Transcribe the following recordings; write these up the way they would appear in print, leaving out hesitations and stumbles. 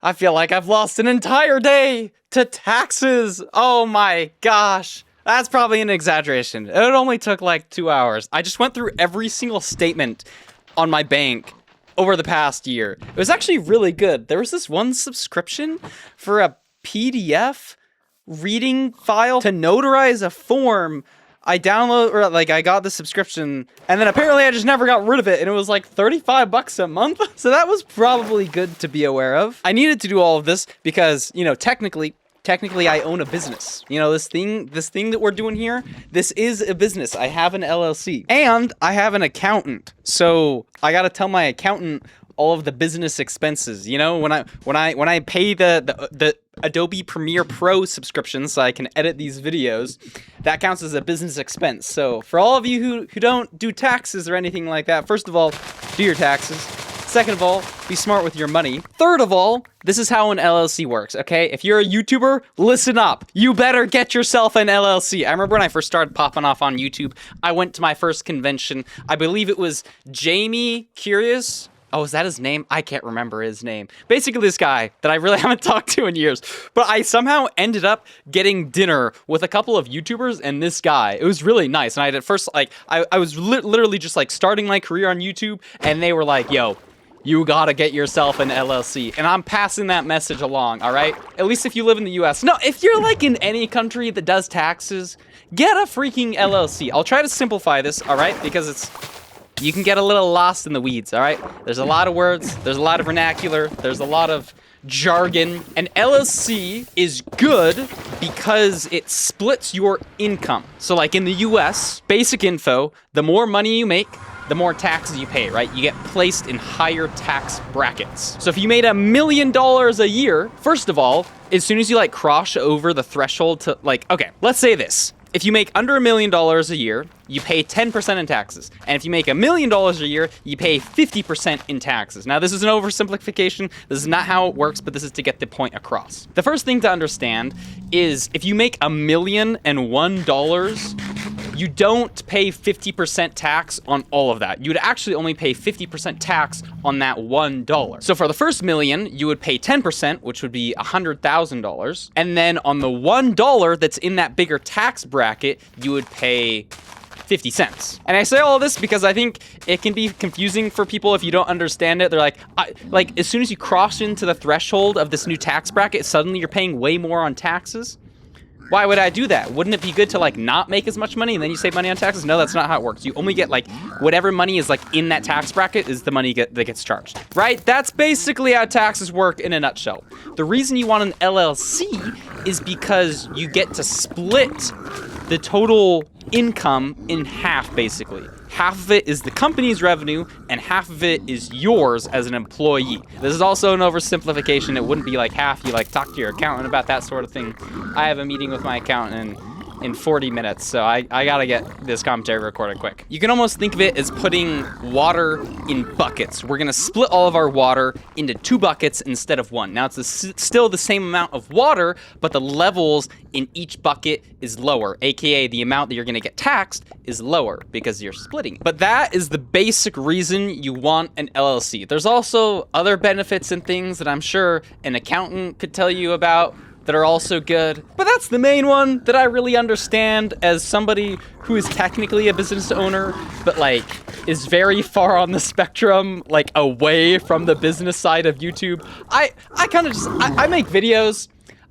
I feel like I've lost an entire day to taxes. Oh my gosh. That's probably an exaggeration. It only took like 2 hours. I just went through every single statement on my bank over the past year. It was actually really good. There was this one subscription for a PDF reading file to notarize a form. I got the subscription, and then apparently I just never got rid of it, and it was like 35 bucks a month. So that was probably good to be aware of. I needed to do all of this because, you know, technically I own a business. You know, this thing that we're doing here, this is a business. I have an LLC, and I have an accountant. So I got to tell my accountant all of the business expenses. You know, when I pay the Adobe Premiere Pro subscription so I can edit these videos, that counts as a business expense. So for all of you who don't do taxes or anything like that, first of all, do your taxes. Second of all, be smart with your money. Third of all, this is how an LLC works, okay? If you're a YouTuber, listen up. You better get yourself an LLC. I remember when I first started popping off on YouTube, I went to my first convention. I believe it was Jamie Curious. Oh, is that his name? I can't remember his name. Basically, this guy that I really haven't talked to in years. But I somehow ended up getting dinner with a couple of YouTubers and this guy. It was really nice. And I at first, like, I was literally just, like, starting my career on YouTube. And they were like, yo, you gotta get yourself an LLC. And I'm passing that message along, all right? At least if you live in the US. No, if you're, like, in any country that does taxes, get a freaking LLC. I'll try to simplify this, all right? Because you can get a little lost in the weeds, all right? There's a lot of words, there's a lot of vernacular, there's a lot of jargon. An LLC is good because it splits your income. So like in the US, basic info, the more money you make, the more taxes you pay, right? You get placed in higher tax brackets. So if you made $1 million a year, first of all, as soon as you like cross over the threshold to like, okay, let's say this. If you make under $1 million a year, you pay 10% in taxes. And if you make $1 million a year, you pay 50% in taxes. Now, this is an oversimplification. This is not how it works, but this is to get the point across. The first thing to understand is if you make $1,001,001, you don't pay 50% tax on all of that. You would actually only pay 50% tax on that $1. So for the first million, you would pay 10%, which would be $100,000. And then on the $1 that's in that bigger tax bracket, you would pay 50 cents. And I say all this because I think it can be confusing for people if you don't understand it. They're like, as soon as you cross into the threshold of this new tax bracket, suddenly you're paying way more on taxes. Why would I do that? Wouldn't it be good to like not make as much money and then you save money on taxes? No, that's not how it works. You only get like whatever money is like in that tax bracket is the money that gets charged, right? That's basically how taxes work in a nutshell. The reason you want an LLC is because you get to split the total income in half, basically. Half of it is the company's revenue, and half of it is yours as an employee. This is also an oversimplification. It wouldn't be like half. You like talk to your accountant about that sort of thing. I have a meeting with my accountant in 40 minutes, so I gotta get this commentary recorded quick. You can almost think of it as putting water in buckets. We're gonna split all of our water into 2 buckets instead of 1. Now it's still the same amount of water, but the levels in each bucket is lower, aka the amount that you're gonna get taxed is lower because you're splitting it. But that is the basic reason you want an LLC. There's also other benefits and things that I'm sure an accountant could tell you about that are also good. But that's the main one that I really understand as somebody who is technically a business owner, but like is very far on the spectrum, like away from the business side of YouTube. I kind of I make videos.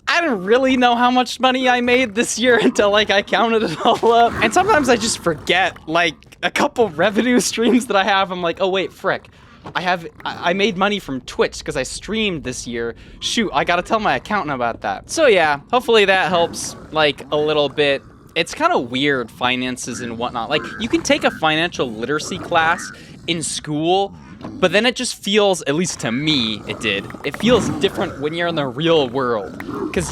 I didn't really know how much money I made this year until like I counted it all up. And sometimes I just forget like a couple revenue streams that I have. I'm like, oh wait, frick. I made money from Twitch because I streamed this year. Shoot, I gotta tell my accountant about that. So yeah, hopefully that helps like a little bit. It's kind of weird, finances and whatnot. Like you can take a financial literacy class in school, but then it just feels, at least to me, it feels different when you're in the real world. Because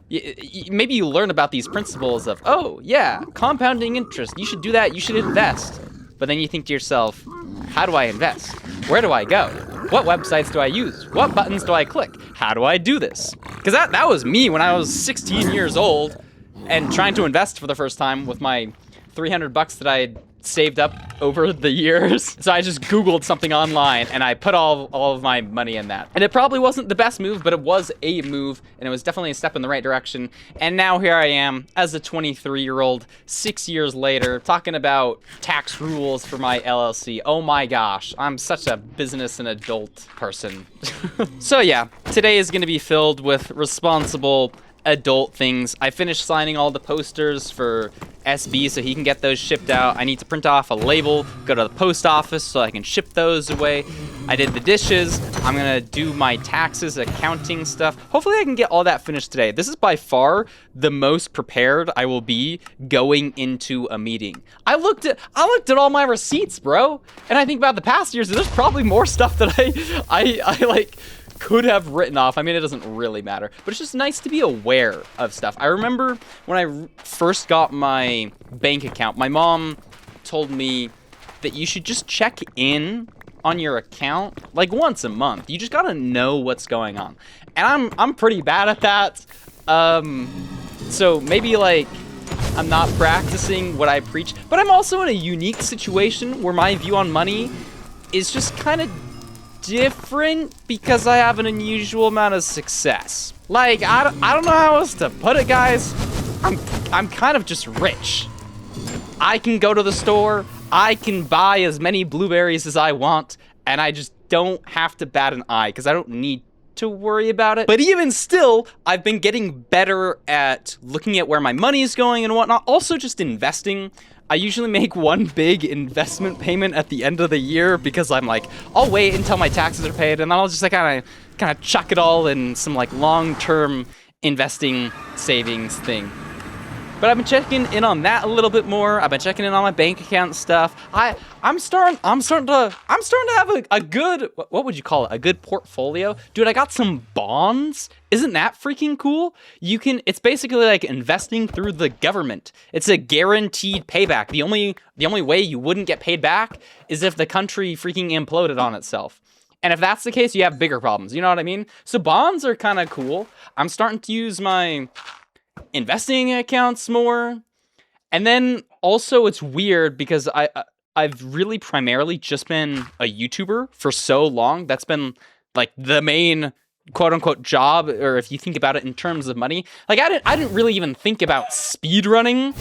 maybe you learn about these principles of, oh yeah, compounding interest, you should do that, you should invest. But then you think to yourself, how do I invest? Where do I go? What websites do I use? What buttons do I click? How do I do this? Because that was me when I was 16 years old and trying to invest for the first time with my $300 that I had saved up over the years. So I just Googled something online and I put all of my money in that. And it probably wasn't the best move, but it was a move, and it was definitely a step in the right direction. And now here I am as a 23-year-old, 6 years later, talking about tax rules for my LLC. Oh my gosh, I'm such a business and adult person. So yeah, today is gonna be filled with responsible adult things. I finished signing all the posters for SB so he can get those shipped out. I need to print off a label, go to the post office so I can ship those away. I did the dishes. I'm gonna do my taxes, accounting stuff. Hopefully I can get all that finished today. This is by far the most prepared I will be going into a meeting. I looked at all my receipts, bro. And I think about the past years, there's probably more stuff that I like could have written off. I mean, it doesn't really matter, but it's just nice to be aware of stuff. I remember when I first got my bank account, my mom told me that you should just check in on your account like once a month. You just gotta know what's going on. And I'm pretty bad at that. So maybe like I'm not practicing what I preach, but I'm also in a unique situation where my view on money is just kind of different because I have an unusual amount of success. Like, I don't know how else to put it, guys. I'm kind of just rich. I can go to the store, I can buy as many blueberries as I want, and I just don't have to bat an eye because I don't need to worry about it. But even still, I've been getting better at looking at where my money is going and whatnot. Also just investing. I usually make one big investment payment at the end of the year because I'm like, I'll wait until my taxes are paid and then I'll just like kind of chuck it all in some like long-term investing savings thing. But I've been checking in on that a little bit more. I've been checking in on my bank account stuff. I'm starting to have a good, what would you call it? A good portfolio. Dude, I got some bonds. Isn't that freaking cool? It's basically like investing through the government. It's a guaranteed payback. The only way you wouldn't get paid back is if the country freaking imploded on itself. And if that's the case, you have bigger problems. You know what I mean? So bonds are kind of cool. I'm starting to use my investing accounts more. And then also it's weird because I've really primarily just been a YouTuber for so long. That's been like the main quote unquote job, or if you think about it in terms of money. Like I didn't really even think about speedrunning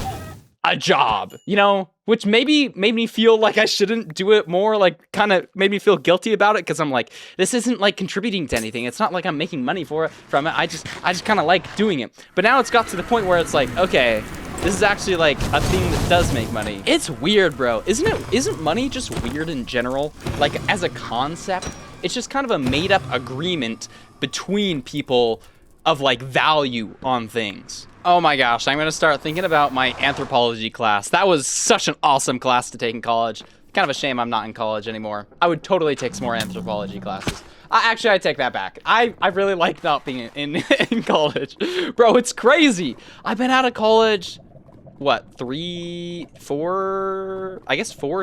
a job, you know, which maybe made me feel like I shouldn't do it more, like kind of made me feel guilty about it because I'm like, this isn't like contributing to anything. It's not like I'm making money from it. I just kind of like doing it. But now it's got to the point where it's like, okay, this is actually like a thing that does make money. It's weird, bro. Isn't money just weird in general? Like as a concept, it's just kind of a made up agreement between people of like value on things. Oh my gosh, I'm gonna start thinking about my anthropology class. That was such an awesome class to take in college. Kind of a shame I'm not in college anymore. I would totally take some more anthropology classes. Actually, I take that back. I really like not being in college. Bro, it's crazy. I've been out of college, what, 4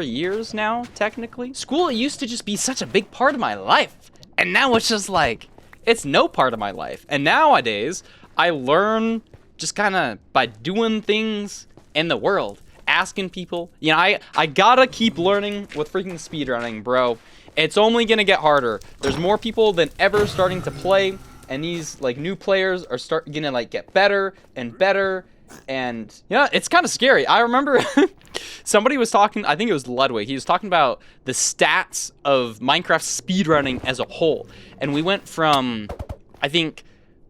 years now, technically? School used to just be such a big part of my life. And now it's just like, it's no part of my life. And nowadays, I learn just kind of by doing things in the world, asking people. You know, I gotta keep learning with freaking speedrunning, bro. It's only gonna get harder. There's more people than ever starting to play, and these like new players are gonna like get better and better. And you know, it's kind of scary. I remember somebody was talking, I think it was Ludwig, he was talking about the stats of Minecraft speedrunning as a whole. And we went from, I think,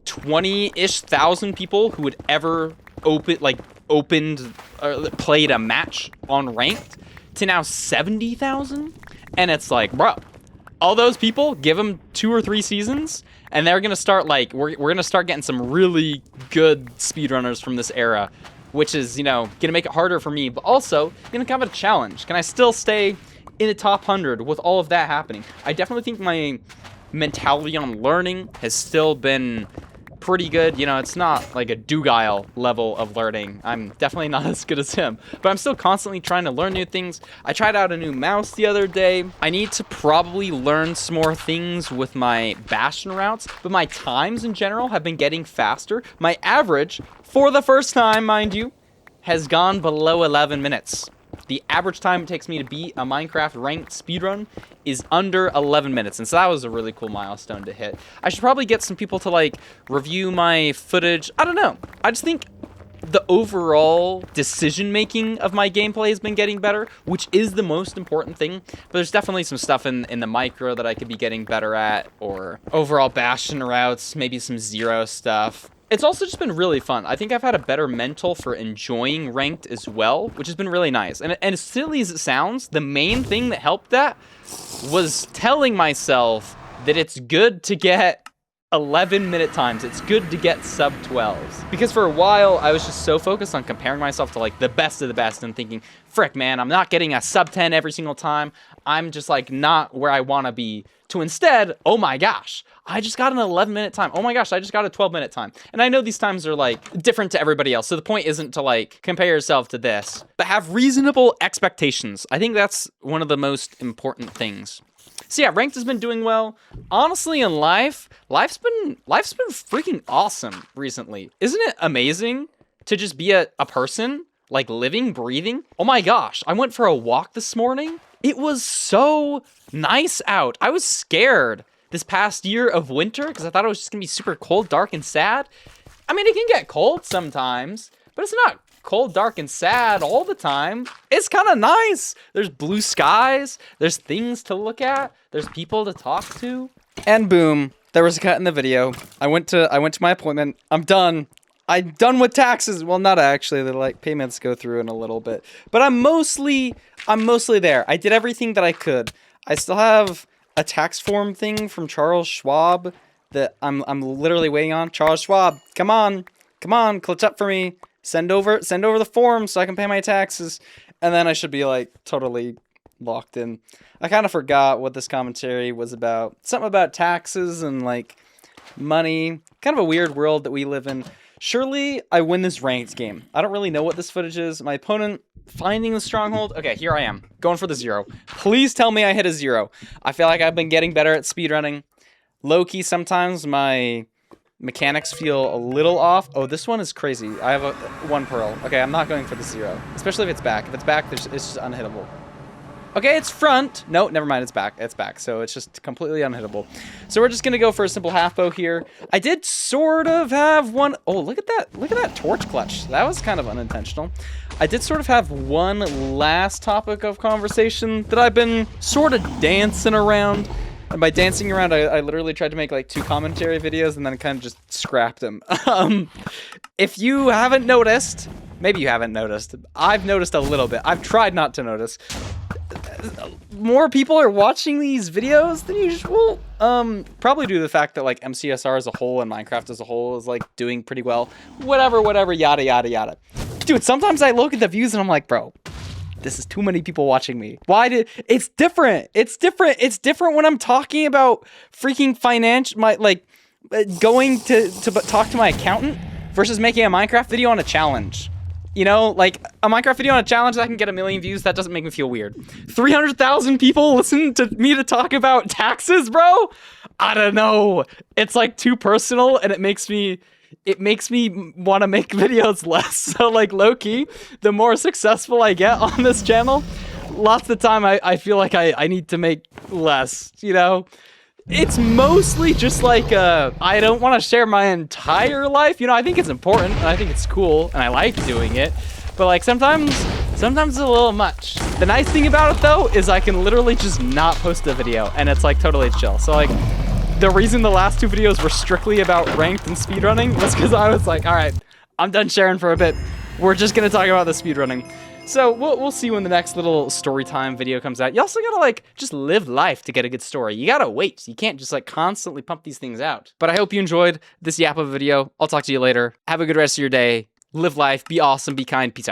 20-ish thousand people who had ever opened or played a match on ranked to now 70,000. And it's like, bro, all those people, give them 2 or 3 seasons and they're gonna start like, we're gonna start getting some really good speedrunners from this era, which is, you know, gonna make it harder for me, but also gonna kind of a challenge. Can I still stay in the top 100 with all of that happening? I definitely think my mentality on learning has still been pretty good. You know, it's not like a Dugile level of learning. I'm definitely not as good as him, but I'm still constantly trying to learn new things. I tried out a new mouse the other day. I need to probably learn some more things with my Bastion routes, but my times in general have been getting faster. My average, for the first time, mind you, has gone below 11 minutes. the average time it takes me to beat a Minecraft ranked speedrun is under 11 minutes. And so that was a really cool milestone to hit. I should probably get some people to like review my footage. I don't know. I just think the overall decision making of my gameplay has been getting better, which is the most important thing. But there's definitely some stuff in the micro that I could be getting better at, or overall Bastion routes, maybe some Zero stuff. It's also just been really fun. I think I've had a better mental for enjoying ranked as well, which has been really nice. And as silly as it sounds, the main thing that helped that was telling myself that it's good to get 11-minute times. It's good to get sub 12s. Because for a while, I was just so focused on comparing myself to like the best of the best and thinking, frick, man, I'm not getting a sub 10 every single time. I'm just like not where I want to be. To instead, oh my gosh, I just got an 11-minute time. Oh my gosh, I just got a 12-minute time. And I know these times are like different to everybody else. So the point isn't to like compare yourself to this, but have reasonable expectations. I think that's one of the most important things. So yeah, ranked has been doing well. Honestly, in life's been freaking awesome recently. Isn't it amazing to just be a person, like living, breathing? Oh my gosh, I went for a walk this morning. It was so nice out. I was scared this past year of winter because I thought it was just gonna be super cold, dark, and sad. I mean, it can get cold sometimes, but it's not cold, dark, and sad all the time. It's kind of nice. There's blue skies. There's things to look at. There's people to talk to. And boom, there was a cut in the video. I went to my appointment. I'm done. I'm done with taxes. Well, not actually. The like payments go through in a little bit, but I'm mostly there. I did everything that I could. I still have a tax form thing from Charles Schwab that I'm literally waiting on. Charles Schwab, come on, clutch up for me. Send over the form so I can pay my taxes, and then I should be like totally locked in. I kind of forgot what this commentary was about. Something about taxes and like money. Kind of a weird world that we live in. Surely I win this ranked game. I don't really know what this footage is. My opponent finding the stronghold. Okay, here I am, going for the 0. Please tell me I hit a 0. I feel like I've been getting better at speedrunning. Low-key, sometimes my mechanics feel a little off. Oh, this one is crazy. I have 1 pearl. Okay, I'm not going for the 0, especially if it's back. If it's back, it's just unhittable. Okay, it's front. No, never mind, it's back. It's back, so it's just completely unhittable. So we're just gonna go for a simple half bow here. I did sort of have one. Oh, look at that. Look at that torch clutch. That was kind of unintentional. I did sort of have one last topic of conversation that I've been sort of dancing around. And by dancing around, I literally tried to make like 2 commentary videos and then kind of just scrapped them. If you haven't noticed, maybe you haven't noticed. I've noticed a little bit. I've tried not to notice. More people are watching these videos than usual. Probably due to the fact that like MCSR as a whole and Minecraft as a whole is like doing pretty well. Whatever, yada, yada, yada. Dude, sometimes I look at the views and I'm like, bro, this is too many people watching me. It's different. It's different when I'm talking about freaking going to talk to my accountant versus making a Minecraft video on a challenge. You know, like a Minecraft video on a challenge that can get 1 million views, that doesn't make me feel weird. 300,000 people listen to me to talk about taxes, bro? I don't know. It's like too personal and it makes me want to make videos less. So like low-key, the more successful I get on this channel, lots of the time I feel like I need to make less, you know? It's mostly just like, I don't want to share my entire life. You know, I think it's important, and I think it's cool, and I like doing it. But like sometimes it's a little much. The nice thing about it though, is I can literally just not post a video, and it's like totally chill. So like, the reason the last 2 videos were strictly about ranked and speedrunning was because I was like, all right, I'm done sharing for a bit. We're just gonna talk about the speedrunning. So we'll see when the next little story time video comes out. You also gotta like just live life to get a good story. You gotta wait. You can't just like constantly pump these things out. But I hope you enjoyed this yap of a video. I'll talk to you later. Have a good rest of your day. Live life. Be awesome. Be kind. Peace out.